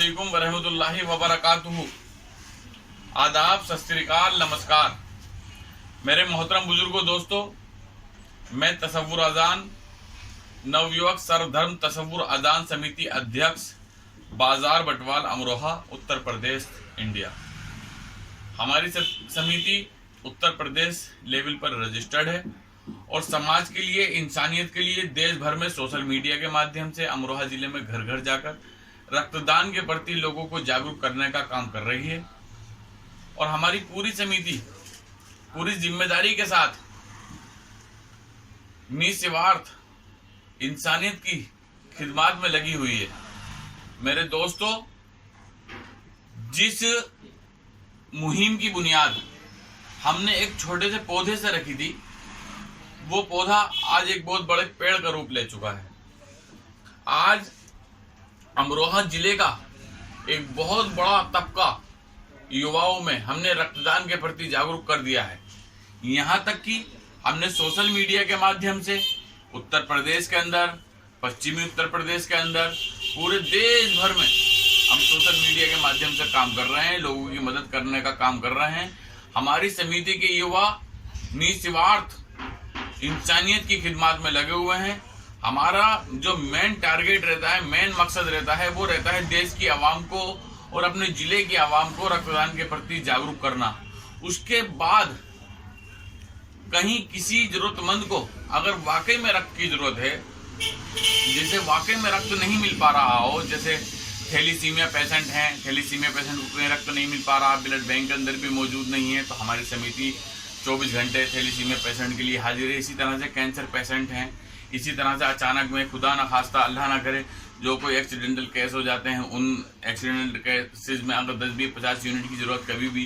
अस्सलामुअलैकुम वरहमतुल्लाहि वबरकातुहू। आदाब, सत श्री अकाल, नमस्कार मेरे मोहतरम बुजुर्गों, दोस्तों। मैं तसव्वुर अजान नवयुवक सर्वधर्म तसव्वुर अजान समिति अध्यक्ष, बाजार बटवाल, अमरोहा, उत्तर प्रदेश, इंडिया। हमारी समिति उत्तर प्रदेश लेवल पर रजिस्टर्ड है और समाज के लिए, इंसानियत के लिए देश भर में सोशल मीडिया के माध्यम से अमरोहा जिले में घर घर जाकर रक्तदान के प्रति लोगों को जागरूक करने का काम कर रही है। और हमारी पूरी समिति पूरी जिम्मेदारी के साथ निस्वार्थ इंसानियत की खिदमत में लगी हुई है। मेरे दोस्तों, जिस मुहिम की बुनियाद हमने एक छोटे से पौधे से रखी थी, वो पौधा आज एक बहुत बड़े पेड़ का रूप ले चुका है। आज अमरोहा जिले का एक बहुत बड़ा तबका युवाओं में हमने रक्तदान के प्रति जागरूक कर दिया है। यहाँ तक कि हमने सोशल मीडिया के माध्यम से उत्तर प्रदेश के अंदर, पश्चिमी उत्तर प्रदेश के अंदर, पूरे देश भर में हम सोशल मीडिया के माध्यम से काम कर रहे हैं, लोगों की मदद करने का काम कर रहे हैं। हमारी समिति के युवा निस्वार्थ इंसानियत की खिदमत में लगे हुए हैं। हमारा जो मेन टारगेट रहता है, मेन मकसद रहता है, वो रहता है देश की आवाम को और अपने जिले की आवाम को रक्तदान के प्रति जागरूक करना। उसके बाद कहीं किसी जरूरतमंद को अगर वाकई में रक्त की जरूरत है, जैसे वाकई में रक्त नहीं मिल पा रहा हो, जैसे थैलीसीमिया पेशेंट हैं, थैलीसीमिया पेशेंट को रक्त नहीं मिल पा रहा, ब्लड बैंक के अंदर भी मौजूद नहीं है, तो हमारी समिति 24 घंटे थैलीसीमिया पेशेंट के लिए हाजिर है। इसी तरह से कैंसर पेशेंट हैं, इसी तरह से अचानक में खुदा ना खास्ता, अल्लाह ना करे, जो कोई एक्सीडेंटल केस हो जाते हैं, उन एक्सीडेंटल केसेस में अगर 10, 20, 50 यूनिट की ज़रूरत कभी भी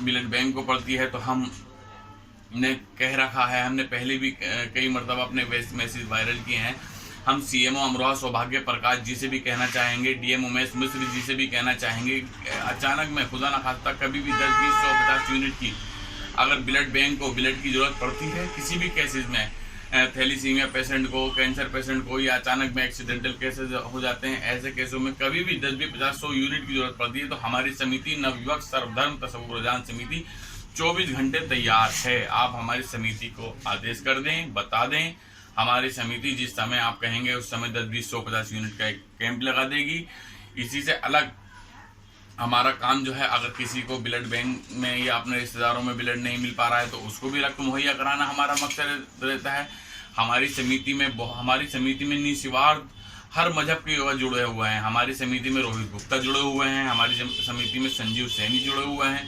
ब्लड बैंक को पड़ती है, तो हमने कह रखा है, हमने पहले भी कई मरतबा अपने मैसेज वायरल किए हैं। हम सीएमओ अमरोहा सौभाग्य प्रकाश जी से भी कहना चाहेंगे, डीएम उमेश मिश्र जी से भी कहना चाहेंगे, अचानक में खुदा ना खास्ता कभी भी 10, 20, 100, 50 यूनिट की अगर ब्लड बैंक को ब्लड की ज़रूरत पड़ती है, किसी भी केसेस में, थैलीसीमिया पेशेंट को, कैंसर पेशेंट को, या अचानक में एक्सीडेंटल केसेस हो जाते हैं, ऐसे केसों में कभी भी 10, 20, 50, 100 यूनिट की जरूरत पड़ती है, तो हमारी समिति नवयुवक सर्वधर्म तसव्वुर अजान समिति 24 घंटे तैयार है। आप हमारी समिति को आदेश कर दें, बता दें। हमारी समिति जिस समय आप कहेंगे उस समय 10, 20, 100, 50 यूनिट का एक कैंप लगा देगी। इसी से अलग हमारा काम जो है, अगर किसी को ब्लड बैंक में या अपने रिश्तेदारों में ब्लड नहीं मिल पा रहा है, तो उसको भी रक्त मुहैया कराना हमारा मकसद रहता है। हमारी समिति में निस्वार्थ हर मजहब के युवा जुड़े हुए हैं। हमारी समिति में रोहित गुप्ता जुड़े हुए हैं, हमारी समिति में संजीव सैनी जुड़े हुए हैं,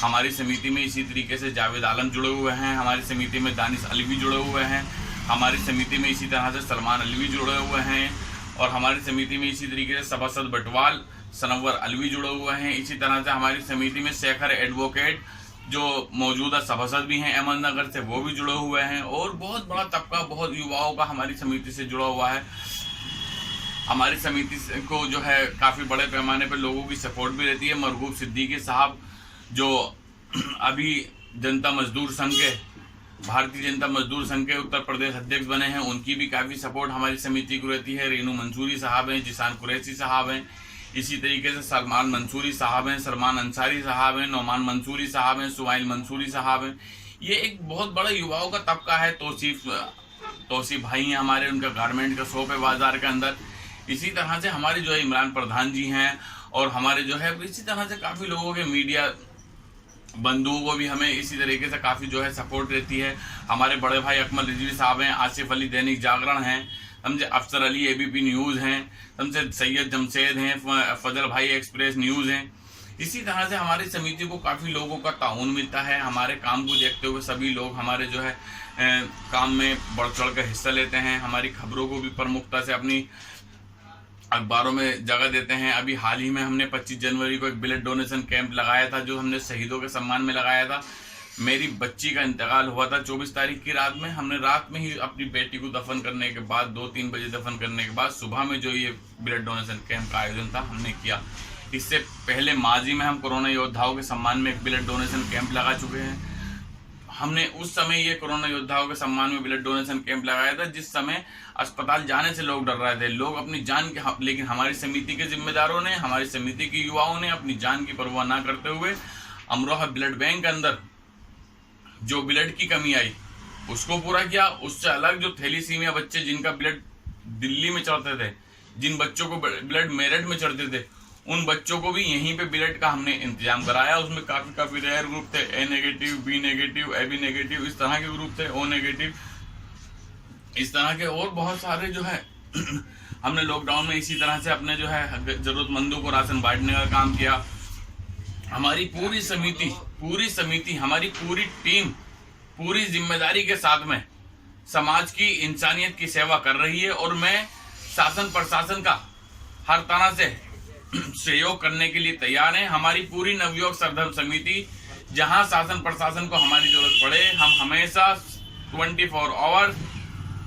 हमारी समिति में इसी तरीके से जावेद आलम जुड़े हुए हैं, हमारी समिति में दानिश अलवी जुड़े हुए हैं, हमारी समिति में इसी तरह से सलमान अलवी जुड़े हुए हैं, और हमारी समिति में इसी तरीके से सभासद बटवाल सनवर अलवी जुड़े हुए हैं। इसी तरह से हमारी समिति में शेखर एडवोकेट जो मौजूदा सभासद भी हैं अहमदनगर से, वो भी जुड़े हुए हैं, और बहुत बड़ा तबका, बहुत युवाओं का हमारी समिति से जुड़ा हुआ है। हमारी समिति को जो है काफ़ी बड़े पैमाने पर लोगों की सपोर्ट भी रहती है। मरगूब सिद्दीकी साहब जो अभी जनता मजदूर संघ के, भारतीय जनता मजदूर संघ के उत्तर प्रदेश अध्यक्ष बने हैं, उनकी भी काफ़ी सपोर्ट हमारी समिति को रहती है। रेनू मंसूरी साहब हैं, जिसान कुरैशी साहब हैं, इसी तरीके से सलमान मंसूरी साहब हैं, सलमान अंसारी साहब हैं, नौमान मंसूरी साहब हैं, सुवाइल मंसूरी साहब हैं। ये एक बहुत बड़ा युवाओं का तबका है। तौसीफ भाई हैं हमारे, उनका गारमेंट का शॉप है बाजार के अंदर। इसी तरह से हमारे जो है इमरान प्रधान जी हैं, और हमारे जो है इसी तरह से काफ़ी लोगों के मीडिया बंधुओं को भी हमें इसी तरीके से काफ़ी जो है सपोर्ट रहती है। हमारे बड़े भाई अकमल रिजवी साहब हैं, आसिफ अली दैनिक जागरण हैं, समझे, अफसर अली एबीपी न्यूज़ हैं, समझे, सैयद जमशेद हैं, फजल भाई एक्सप्रेस न्यूज़ हैं। इसी तरह से हमारी समिति को काफ़ी लोगों का ताउन मिलता है। हमारे काम को देखते हुए सभी लोग हमारे जो है काम में बढ़ चढ़ कर हिस्सा लेते हैं। हमारी खबरों को भी प्रमुखता से अपनी अखबारों में जगह देते हैं। अभी हाल ही में हमने 25 जनवरी को एक ब्लड डोनेशन कैंप लगाया था, जो हमने शहीदों के सम्मान में लगाया था। मेरी बच्ची का इंतकाल हुआ था 24 तारीख की रात में। हमने रात में ही अपनी बेटी को दफन करने के बाद, 2-3 बजे दफन करने के बाद, सुबह में जो ये ब्लड डोनेशन कैंप का आयोजन था हमने किया। इससे पहले माजी में हम कोरोना योद्धाओं के सम्मान में एक ब्लड डोनेशन कैंप लगा चुके हैं। हमने उस समय ये कोरोना योद्धाओं के सम्मान में ब्लड डोनेशन कैंप लगाया था, जिस समय अस्पताल जाने से लोग डर रहे थे, लोग अपनी जान के, लेकिन हमारी समिति के जिम्मेदारों ने, हमारी समिति के युवाओं ने अपनी जान की परवाह ना करते हुए अमरोहा ब्लड बैंक के अंदर जो ब्लड की कमी आई उसको पूरा किया। उससे अलग जो थैलीसीमिया बच्चे जिनका ब्लड दिल्ली में चढ़ते थे, जिन बच्चों को ब्लड मेरठ में चढ़ते थे, उन बच्चों को भी यहीं पे ब्लड का हमने इंतजाम कराया। उसमें काफी रेयर ग्रुप थे, A negative, B negative, A B negative, इस तरह के ग्रुप थे, ओ नेगेटिव, इस तरह के और बहुत सारे जो है हमने लॉकडाउन में इसी तरह से अपने जो है जरूरतमंदों को राशन बांटने का काम किया। हमारी पूरी समिति, हमारी पूरी टीम पूरी जिम्मेदारी के साथ में समाज की, इंसानियत की सेवा कर रही है और मैं शासन प्रशासन का हर तरह से सहयोग करने के लिए तैयार है। हमारी पूरी नवयुवक सरधर्म समिति, जहां शासन प्रशासन को हमारी जरूरत पड़े, हम हमेशा 24 आवर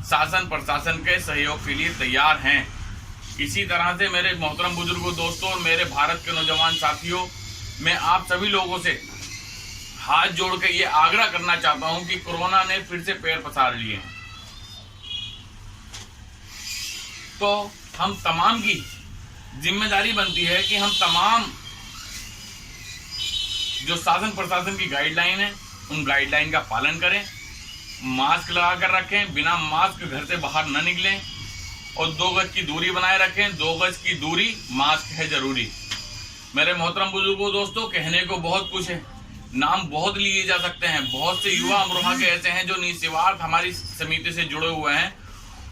शासन प्रशासन के सहयोग के लिए तैयार हैं। इसी तरह से मेरे मोहतरम बुजुर्गों, दोस्तों और मेरे भारत के नौजवान साथियों, मैं आप सभी लोगों से हाथ जोड़ के ये आग्रह करना चाहता हूं कि कोरोना ने फिर से पैर पसार लिए हैं, तो हम तमाम की जिम्मेदारी बनती है कि हम तमाम जो शासन प्रशासन की गाइडलाइन है उन गाइडलाइन का पालन करें, मास्क लगा कर रखें, बिना मास्क घर से बाहर न निकलें और 2 गज की दूरी बनाए रखें। 2 गज की दूरी, मास्क है जरूरी। मेरे मोहतरम बुजुर्गों, दोस्तों, कहने को बहुत कुछ है, नाम बहुत लिए जा सकते हैं। बहुत से युवा अमरोहा के ऐसे हैं जो निस्वार्थ हमारी समिति से जुड़े हुए हैं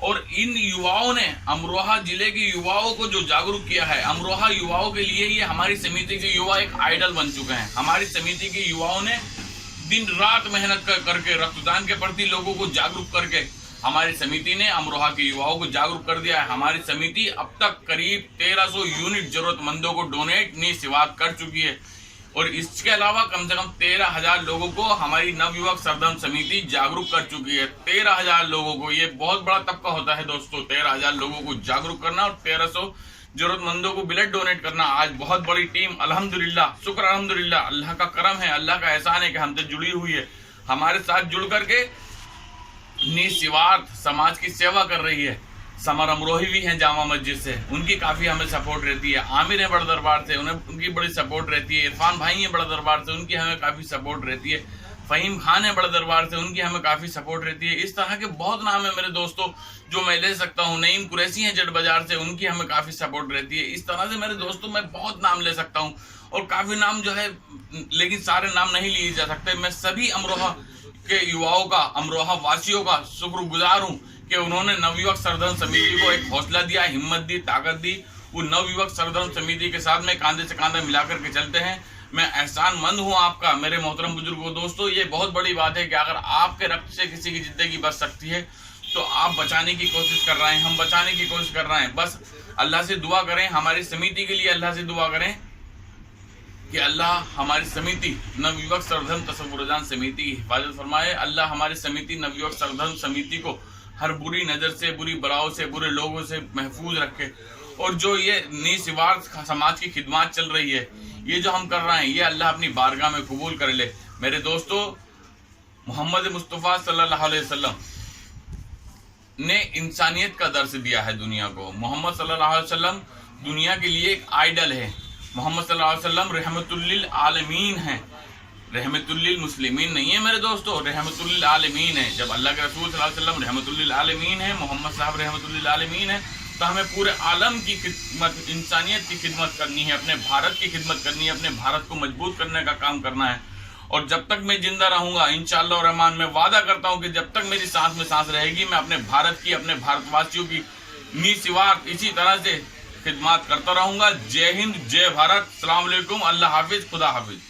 और इन युवाओं ने अमरोहा जिले के युवाओं को जो जागरूक किया है, अमरोहा युवाओं के लिए ये हमारी समिति के युवा एक आइडल बन चुके हैं। हमारी समिति के युवाओं ने दिन रात मेहनत करके रक्तदान के प्रति लोगों को जागरूक करके हमारी समिति ने अमरोहा के युवाओं को जागरूक कर दिया है। हमारी समिति अब तक करीब 1300 यूनिट जरूरतमंदों को डोनेट निस्वार्थ कर चुकी है और इसके अलावा कम से कम 13,000 लोगों को हमारी नवयुवक सरधर्म समिति जागरूक कर चुकी है। 13,000 लोगों को, ये बहुत बड़ा तबका होता है दोस्तों, 13,000 लोगों को जागरूक करना और 1300 जरूरतमंदों को ब्लड डोनेट करना। आज बहुत बड़ी टीम, अल्हम्दुलिल्लाह, शुक्र अल्हम्दुलिल्लाह, अल्लाह का करम है, अल्लाह का एहसान है कि हमसे जुड़ी हुई है, हमारे साथ जुड़ करके निस्वार्थ समाज की सेवा कर रही है। समर अमरोही भी हैं जामा मस्जिद से, उनकी काफी हमें सपोर्ट रहती है। आमिर है बड़ा दरबार से, उन्हें उनकी बड़ी सपोर्ट रहती है। इरफान भाई है बड़ा दरबार से, उनकी हमें काफी सपोर्ट रहती है। फहीम खान है बड़ा दरबार से, उनकी हमें काफी सपोर्ट रहती है। इस तरह के बहुत नाम है मेरे दोस्तों जो मैं ले सकता हूँ। नईम कुरैशी है जट बाजार से, उनकी हमें काफी सपोर्ट रहती है। इस तरह से मेरे दोस्तों मैं बहुत नाम ले सकता हूँ और काफी नाम जो है, लेकिन सारे नाम नहीं लिए जा सकते। मैं सभी अमरोहा के युवाओं का, अमरोहा वासियों का शुक्रगुजार हूँ कि उन्होंने नवयुवक सरधर्म समिति को एक हौसला दिया, हिम्मत दी, ताकत दी। वो नवयुवक सरधर्म समिति के साथ में कांधे से कांधा मिलाकर के चलते हैं। मैं एहसानमंद हूँ आपका मेरे मोहतरम बुजुर्गों, दोस्तों। ये बहुत बड़ी बात है कि अगर आपके रक्त से किसी की जिंदगी बच सकती है तो आप बचाने की कोशिश कर रहे हैं, हम बचाने की कोशिश कर रहे हैं। बस अल्लाह से दुआ करें, हमारी समिति के लिए अल्लाह से दुआ करें कि अल्लाह हमारी समिति नवयुवक सरधर्म तसव्वुरजान समिति की हिफाजत फरमाए। अल्लाह हमारी समिति नवयुवक सरधर्म समिति को हर बुरी नज़र से, बुरी बलाओं से, बुरे लोगों से महफूज रखे। और जो ये निस्वार्थ समाज की खिदमत चल रही है, ये जो हम कर रहे हैं, ये अल्लाह अपनी बारगाह में कबूल कर ले। मेरे दोस्तों, मोहम्मद मुस्तफ़ा सल्लल्लाहु अलैहि वसल्लम ने इंसानियत का दर्स दिया है दुनिया को। मोहम्मद सल्लल्लाहु अलैहि वसल्लम दुनिया के लिए एक आइडल है। मोहम्मद सल्लल्लाहु अलैहि वसल्लम रहमतुल लिल आलमीन है, रहमतुल लिल मुस्लिमीन नहीं है मेरे दोस्तों, रहमतुल लिल आलमीन है। जब अल्लाह के रसूल सल्लल्लाहु अलैहि वसल्लम रहमतुल लिल आलमीन है, मोहम्मद साहब रहमतुल लिल आलमीन है, तो हमें पूरे आलम की खिदमत, इंसानियत की खिदमत करनी है, अपने भारत की खिदमत करनी है, अपने भारत को मजबूत करने का काम करना है। और जब तक मैं जिंदा रहूंगा, इंशाअल्लाह रहमान, मैं वादा करता हूं कि जब तक मेरी सांस में सांस रहेगी, मैं अपने भारत की, अपने भारतवासियों की निस्वार्थ इसी तरह से खिदमत करता रहूंगा। जय हिंद, जय भारत, अस्सलाम वालेकुम, अल्लाह हाफिज, खुदा हाफिज।